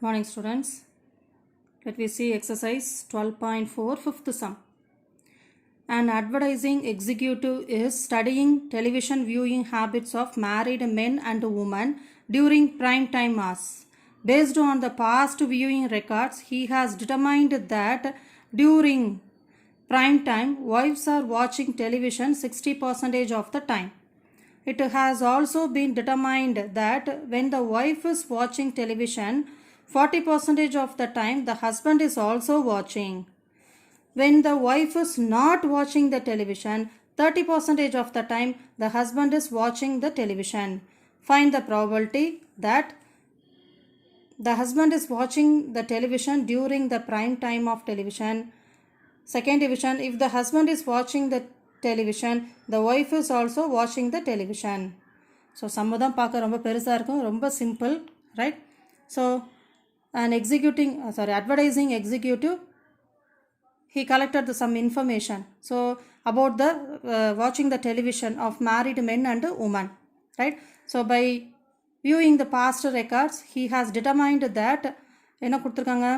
Morning students. Let me see exercise 12.4 fifth sum. An advertising executive is studying television viewing habits of married men and women during prime time hours. Based on the past viewing records, he has determined that during prime time, wives are watching television 60% of the time. It has also been determined that when the wife is watching television, 40% of the time the husband is also watching. When the wife is not watching the television, 30% of the time the husband is watching the television. Find the probability that the husband is watching the television during the prime time of television. Second division, if the husband is watching the television, the wife is also watching the television. So சம்மதம் பார்க்க ரொம்ப பெருசாக இருக்கும், ரொம்ப simple, right? So an advertising executive, he collected some information about the watching the television of married men and women, right? So by viewing the past records, he has determined that என்ன கொடுத்துருக்காங்க,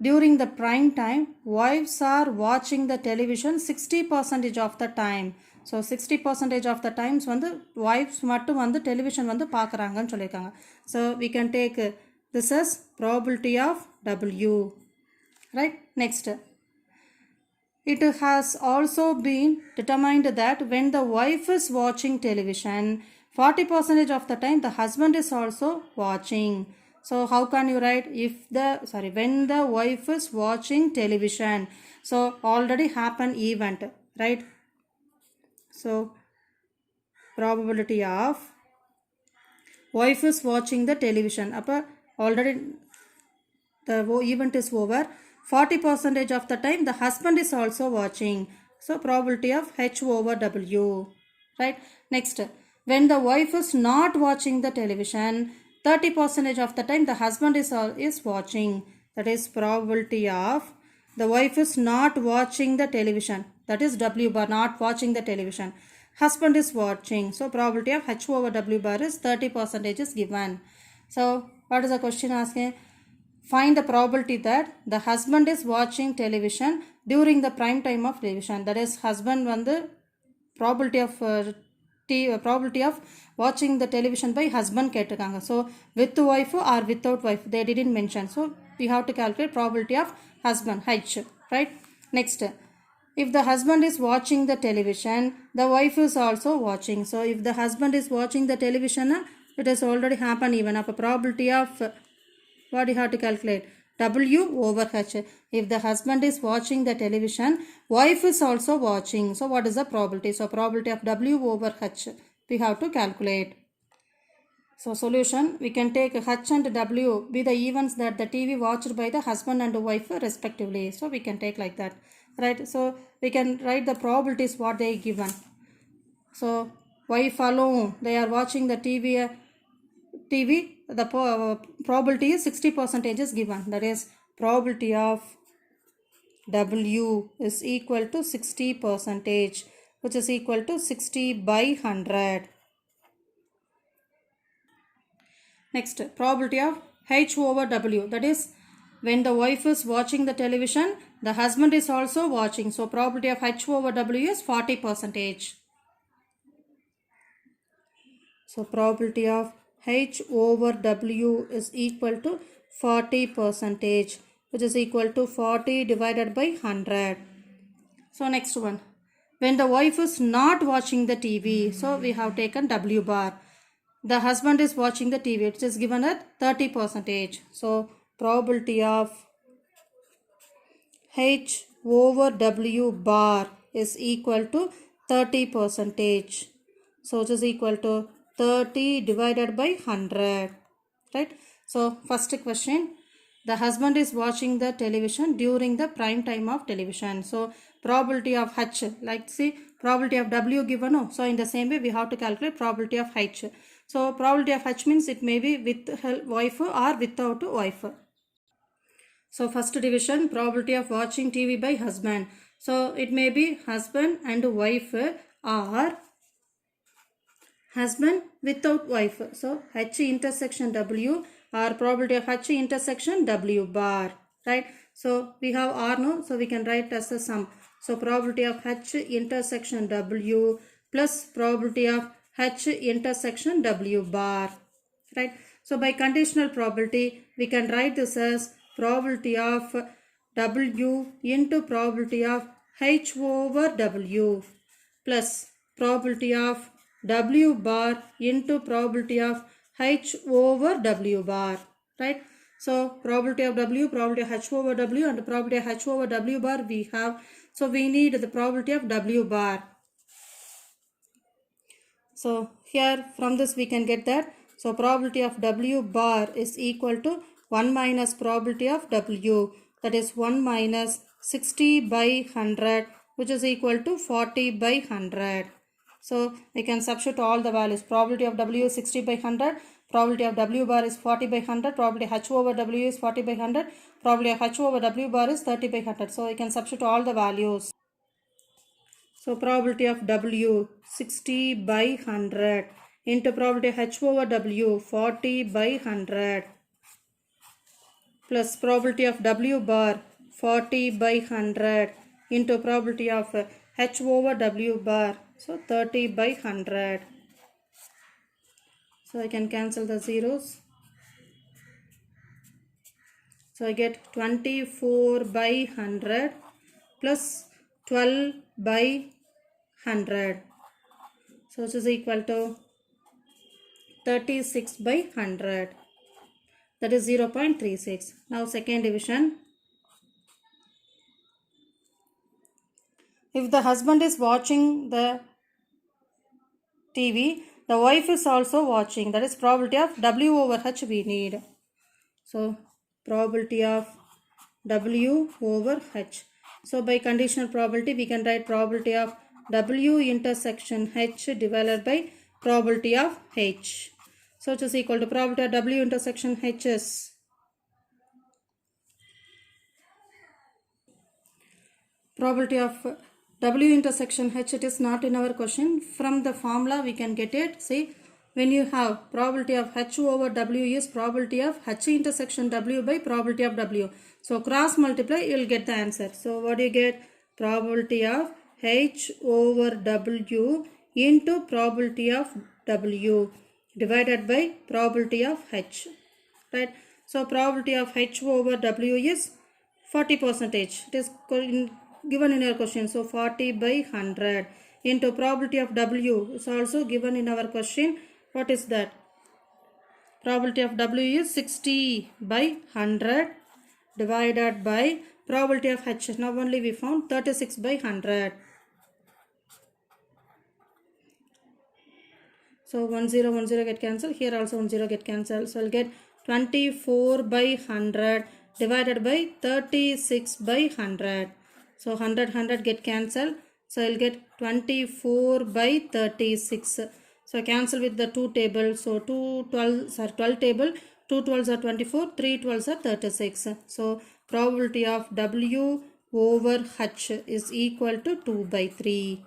during the prime time, wives are watching the television 60% of the time. So 60% of the times வந்து wives மட்டும் வந்து television வந்து பார்க்குறாங்கன்னு சொல்லியிருக்காங்க. So we can take this as probability of W, right? Next, it has also been determined that when the wife is watching television, 40% of the time the husband is also watching. So how can you write when the wife is watching television? So already happened event, right? So probability of wife is watching the television. Already the event is over. 40% of the time the husband is also watching. So probability of H over W, right? Next, when the wife is not watching the television, 30% of the time the husband is watching. That is probability of the wife is not watching the television. That is W bar, not watching the television. Husband is watching. So probability of H over W bar is 30% is given. So what is the question asking? Find the probability that the husband is watching television during the prime time of television. That is husband வந்து probability of watching the television by husband கேட்டிருக்காங்க. So with wife or without wife, they didn't mention. So we have to calculate probability of husband, H, right? Next, if the husband is watching the television, the wife is also watching. So if the husband is watching the television, it has already happened even. Up a probability of what you have to calculate? W over H. If the husband is watching the television, wife is also watching. So what is the probability? So probability of W over H we have to calculate. So solution, we can take H and W be the events that the TV watched by the husband and wife respectively. So we can take like that, right? So we can write the probabilities what they given. So wife alone, they are watching the TV, the probability is 60% is given. That is probability of W is equal to 60%, which is equal to 60 by 100. Next, probability of H over W. That is when the wife is watching the television, the husband is also watching. So probability of H over W is 40%. So probability of H over W is equal to 40%, which is equal to 40 divided by 100. So next one, when the wife is not watching the TV, so we have taken W bar. The husband is watching the TV, which is given at 30%. So probability of H over W bar is equal to 30%. So it is equal to 30 divided by 100, right? So first question, the husband is watching the television during the prime time of television. So probability of H, like see probability of W given, no? So in the same way we have to calculate probability of H. So probability of H means it may be with wife or without wife. So first division, probability of watching TV by husband. So it may be husband and wife or husband without wife. So H intersection W or probability of H intersection W bar, right? So we have R now, so we can write as a sum. So probability of H intersection W plus probability of H intersection W bar, right? So by conditional probability, we can write this as probability of W into probability of H over W plus probability of W bar into probability of H over W bar, right? So probability of W, probability of H over W, and probability of H over W bar we have. So we need the probability of W bar. So here from this we can get that. So probability of W bar is equal to 1 minus probability of W, that is 1 minus 60 by 100, which is equal to 40 by 100. So we can substitute all the values. Probability of W is 60 by 100, probability of W bar is 40 by 100, probability of H over W is 40 by 100, probability of H over W bar is 30 by 100. So we can substitute all the values. So probability of W 60 by 100 into probability of H over W 40 by 100 plus probability of W bar 40 by 100 into probability of H over W bar, so 30 by 100. So I can cancel the zeros. So I get 24 by 100 plus 12 by 100. So this is equal to 36 by 100. That is 0.36. Now second division. If the husband is watching the TV, the wife is also watching. That is probability of W over H we need. So probability of W over H. So by conditional probability we can write probability of W intersection H divided by probability of H. So it is equal to probability of W intersection H is probability of W intersection H. It is not in our question. From the formula we can get it. See, when you have probability of H over W is probability of H intersection W by probability of W. So cross multiply, you will get the answer. So what do you get? Probability of H over W into probability of W divided by probability of H, right? So probability of H over W is 40%. It is given in your question. So 40 by 100 into probability of W is also given in our question. What is that? Probability of W is 60 by 100 divided by probability of H. Now only we found 36 by 100. So 10 get cancelled. Here also 10 get cancelled. So I'll get 24 by 100 divided by 36 by 100. So 100 get cancelled. So I'll get 24 by 36. So cancel with the 2 tables. So 2 12s are 12 table. 2 12s are 24. 3 12s are 36. So probability of W over H is equal to 2 by 3.